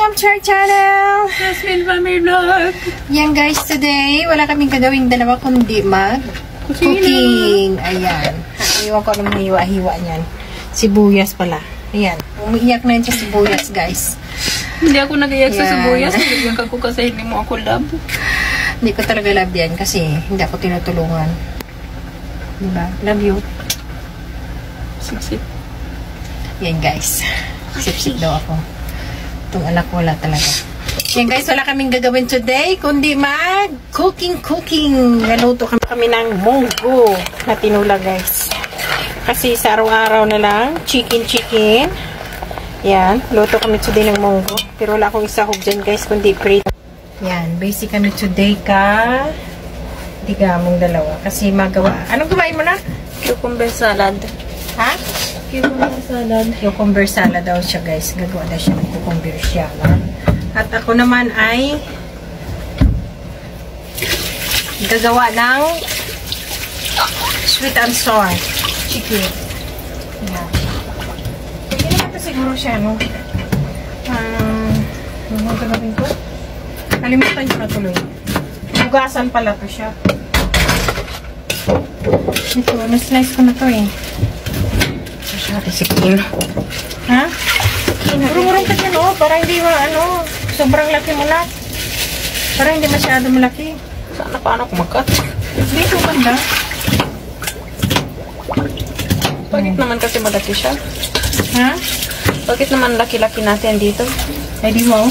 Welcome to our channel! Jasmine Family Vlog! Yan guys, today, wala kaming gagawing dalawa kundi mag-cooking. Ayan. Iwan ko anong hiwa-hiwa niyan. Sibuyas pala. Ayan. Umiiyak na yun sa sibuyas, guys. Hindi ako nag-iyak sa sibuyas. Nag-iyak ako kasi hindi mo ako love. Hindi ko talaga love yan kasi hindi ako tinutulungan. Diba? Love you. Sip-sip. Yan guys. Sip-sip daw ako. Itong anak wala talaga. Yan guys, wala kaming gagawin today kundi mag-cooking. Naluto kami ng munggo na tinula guys. Kasi sa araw-araw na lang, chicken. Yan, luto kami today ng munggo. Pero wala akong isahog dyan guys, kundi prito. Yan, basic kami today digamong dalawa. Kasi magawa. Anong gawain mo na? Cucumber salad. Ha? Cucumber salad. Cucumber salad daw siya guys. Gagawa daw siya ng cucumber salad. At ako naman ay gagawa ng sweet and sour chicken. Yan. Hindi naman ito siguro siya, no? Ano gagawin ko? Kalimutan ko na tuloy. Hugasan pala to siya. Ito, na-slice ko na to eh. Sikil. Ha? Urong-urong ka dyan, oh. Para hindi sobrang laki mo na. Para hindi masyado malaki. Sana paano kumakat? Dito banda. Bakit naman kasi malaki siya? Ha? Bakit naman laki-laki natin dito? Ay, di mo.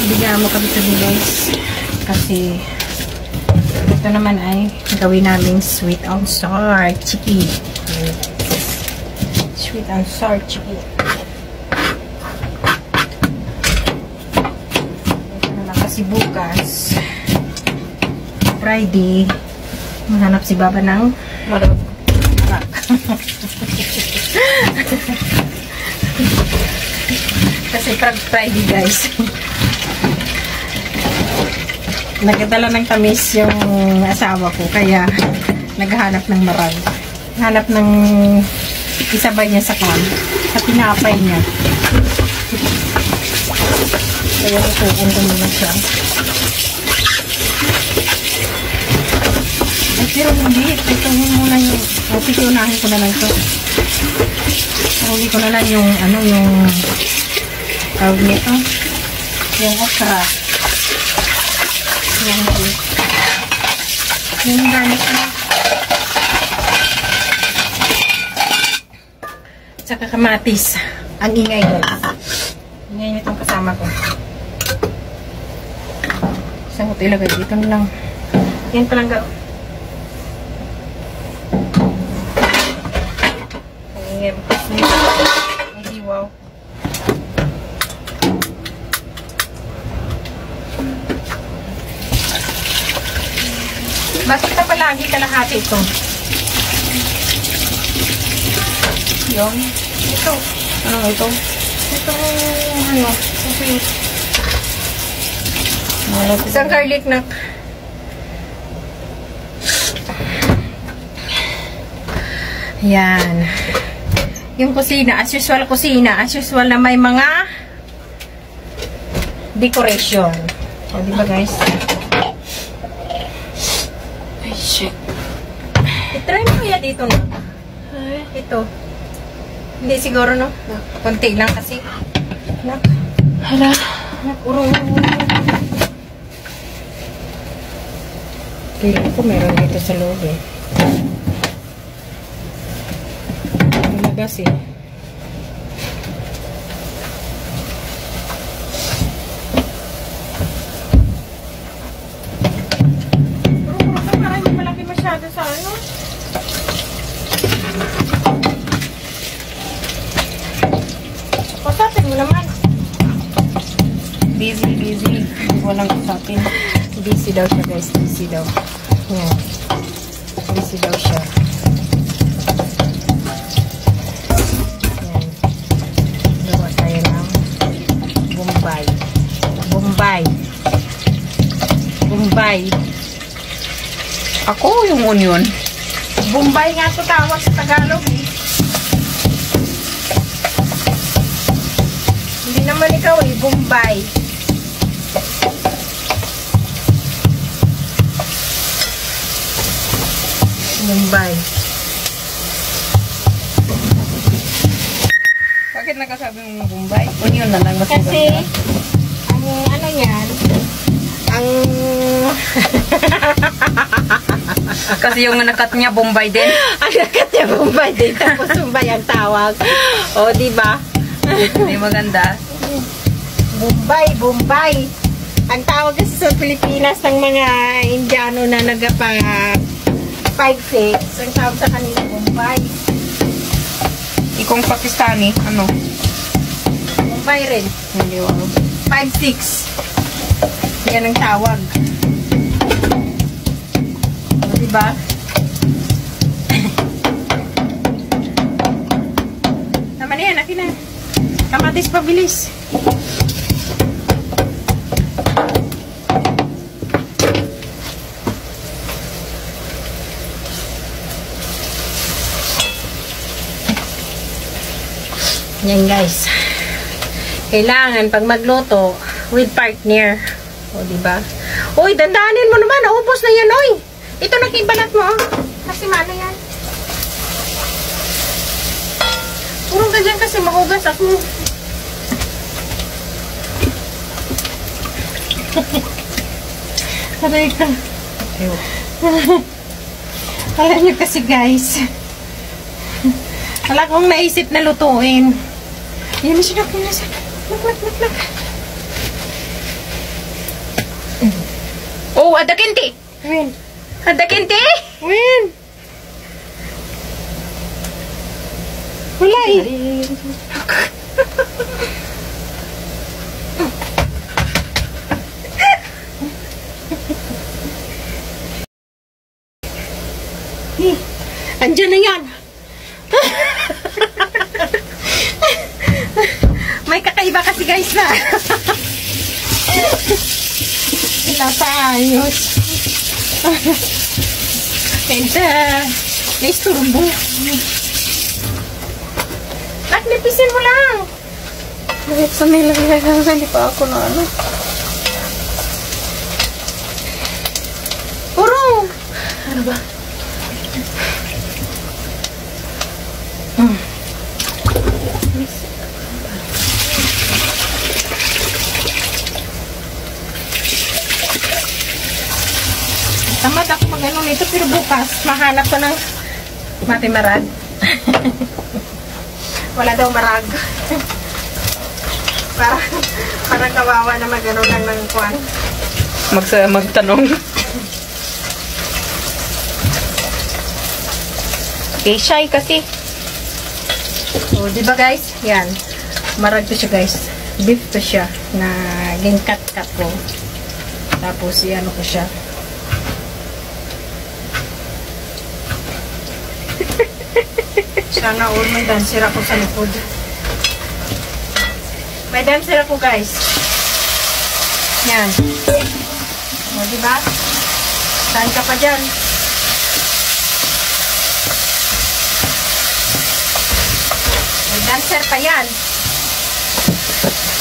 Bigyan mo kami ito guys. Kasi ito naman ay gawin namin sweet and sour chicken. Sweet and sour chicken. Ito naman kasi bukas Friday mahanap si Baba ng marak. Kasi Friday guys. Nagdala ng tamis yung asawa ko, kaya naghahanap ng marag. Hanap ng isabay niya sa tinapay niya. Kaya ituon ko muna siya. Ay, pero hindi. Ituon muna yung, pitunahin ko na lang ito. Huli ko na lang yung, yung tawag nito. Yung okra. Yung garnish na. Tsaka kamatis. Ang ingay guys. Ingay nitong kasama ko. Saan ko ito ilagay? Dito na lang. Yan palang gawin. Ang ingay mo kasi. Ay, wow. Bakit na palagi kalahati ito? Yung? Ito. Ano ito? Ito, sweet. Isang garlic na. Yan. Yung kusina, as usual na may mga decoration. O, diba guys? I-try mo kaya dito na. Ito. Hindi siguro, no? Konti lang kasi. Hala. Urong. Kailan ko meron dito sa loob eh. Malagas eh. Sa ano? Pasapin mo naman. Busy. Walang pasapin. Busy daw siya guys. Busy daw. Yan. Busy daw siya. Yan. Gawa tayo ng Bombay. Ako yung onion. Bombay nga ito tawag sa Tagalog eh. Hindi naman ikaw eh, Bombay. Bombay. Bakit nakasabi mong Bombay? Onion na lang mas Kasi, maganda. ang ano yan, ang... Kasi yung nakat niya Bombay din. ang nakat niya Bombay din, tapos Bombay ang tawag. O, diba? Hindi maganda. Bombay, Bombay. Ang tawag kasi sa Pilipinas ng mga Indiano na nagapa 5-6, ang tawag sa kanila Bombay. Ikong Pakistani, ano? Bombay rin. Hindi wala. 5-6. Yan ang tawag. O, diba? Tama na yan, akin na. Kamatis pabilis. Yan guys. Kailangan pag magluto with partner. O diba? Uy, dandanin mo naman. Naubos na yan, oy. Ito nakibalat mo. Kasi mana yan. Purong ka dyan kasi mahugas ako. Aray ka. Alam nyo kasi guys. Wala akong naisip na lutuin. Yan na siya. Nak. Oh, ada kinti! Win. Ada kinti! Win. Wala eh. Andiyan na yan. May kakaiba kasi guys na. Nasa ayos. Kaya naisturbo. Naknipisin mo lang. Bakit sa nilagay lang? Hindi pa ako na ano. Puro. Ano ba? Tamad ako mag-ano nito, pero bukas mahanap ko ng matimarag. Wala daw marag. Parang kawawa na mag-ano lang ng kuwan. Magtanong. Okay, shy kasi. So, di ba guys? Yan. Marag to siya guys. Beef to siya na ginkat-kat ko. Tapos, i-ano ko siya. Sana all may dancer ako sa likod. May dancer ako guys. Yan. O, diba? Saan ka pa dyan? May dancer pa yan.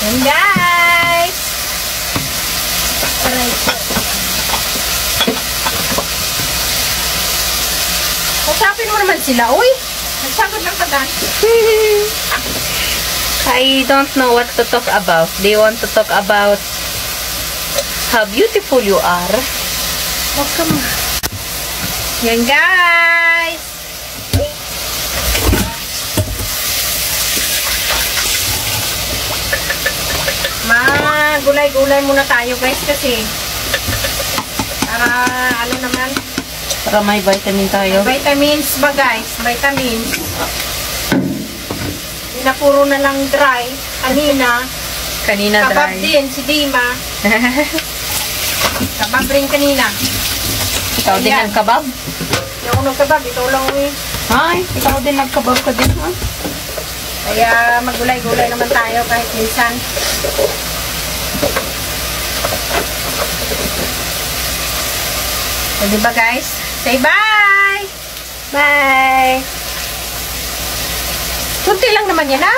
Yan guys. Alright. Usapin mo naman sila, uy. Nagsagod lang ka dan. I don't know what to talk about. They want to talk about how beautiful you are. Huwag ka mo. Yan guys. Gulay-gulay muna tayo guys kasi para ano naman, Para may vitamin tayo. vitamins ba guys, vitamins. Hindi na puro na lang dry. Kanina Kanina kabab dry. din si Dima. Kabab rin kanina. Ikaw din Ayan. nagkabab? Yung unang kabab, ito lang eh. Ay, ikaw din nagkabab ka din, ha? Kaya maggulay-gulay naman tayo kahit minsan. So, diba guys? Say bye! Bye! Kunti lang naman yan ha?